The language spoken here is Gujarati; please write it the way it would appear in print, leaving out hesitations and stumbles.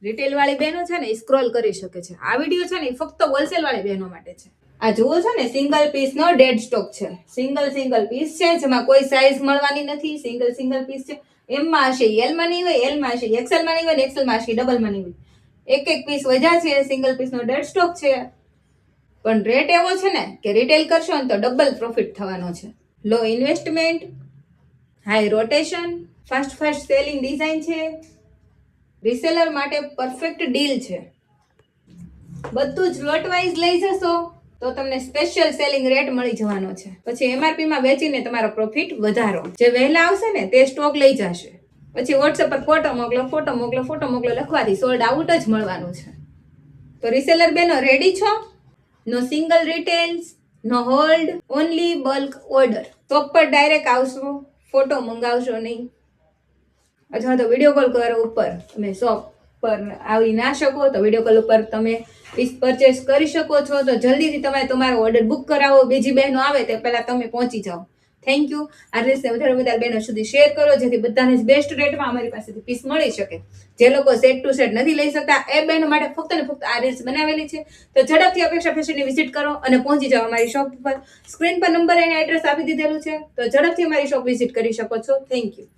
રિટેલ વાળી બહેનો છે ને એ સ્ક્રોલ કરી શકે છે. આ વિડીયો છે ને એ ફક્ત હોલસેલ વાળી બહેનો માટે છે. આ જુઓ છો ને સિંગલ પીસ નો ડેડ સ્ટોક છે. સિંગલ પીસ છે જેમાં કોઈ સાઈઝ મળવાની નથી. સિંગલ પીસ છે. એમ માં હશે એલ માં નહીં હોય, એલ માં હશે એક્સેલ માં નહીં હોય, એક્સેલ માં હશે ડબલ માં નહીં હોય. એક પીસ વધ્યા છે. સિંગલ પીસ નો ડેડ સ્ટોક છે. પણ રેટ એવો છે ને કે રિટેલ કરશો ને તો ડબલ પ્રોફિટ થવાનો છે. Low investment, high rotation, fast selling design છે. રીસેલર માટે પરફેક્ટ ડીલ છે. બધું જ લોટ વાઇઝ લઈ જશો તો તમને સ્પેશિયલ સેલિંગ રેટ મળી જવાનો છે. પછી એમઆરપી માં વેચીને તમારો પ્રોફિટ વધારો. જે વહેલા આવશે ને તે સ્ટોક લઈ જશે. પછી વોટ્સએપ પર ફોટો મોકલો લખવાથી સોલ્ડ આઉટ જ મળવાનું છે. તો રીસેલર બેનો રેડી છો? No single retails, no hold, only bulk order. Shop પર ડાયરેક્ટ આવશો, ફોટો મંગાવશો નહીં, અથવા તો વિડીયો કોલ કરો ઉપર. તમે શોપ પર આવી ના શકો તો વિડીયો કોલ ઉપર તમે પીસ પરચેસ કરી શકો છો. તો જલ્દીથી તમે તમારો ઓર્ડર બુક કરાવો. બીજી બહેનો આવે તે પહેલા તમે પહોંચી જાઓ. Thank you. આ રીલ્સને વધારે બહેનો સુધી શેર કરો જેથી બધાને બેસ્ટ રેટમાં અમારી પાસેથી પીસ મળી શકે. જે લોકો સેટ ટુ સેટ નથી લઈ શકતા એ બહેનો માટે ફક્ત ને ફક્ત આ રીલ્સ બનાવેલી છે. તો ઝડપથી અપેક્ષા ફેશનની વિઝિટ કરો અને પહોંચી જાઓ અમારી શોપ પર. સ્ક્રીન પર નંબર અને એડ્રેસ આપી દીધેલું છે. તો ઝડપથી અમારી શોપ વિઝિટ કરી શકો છો. Thank you.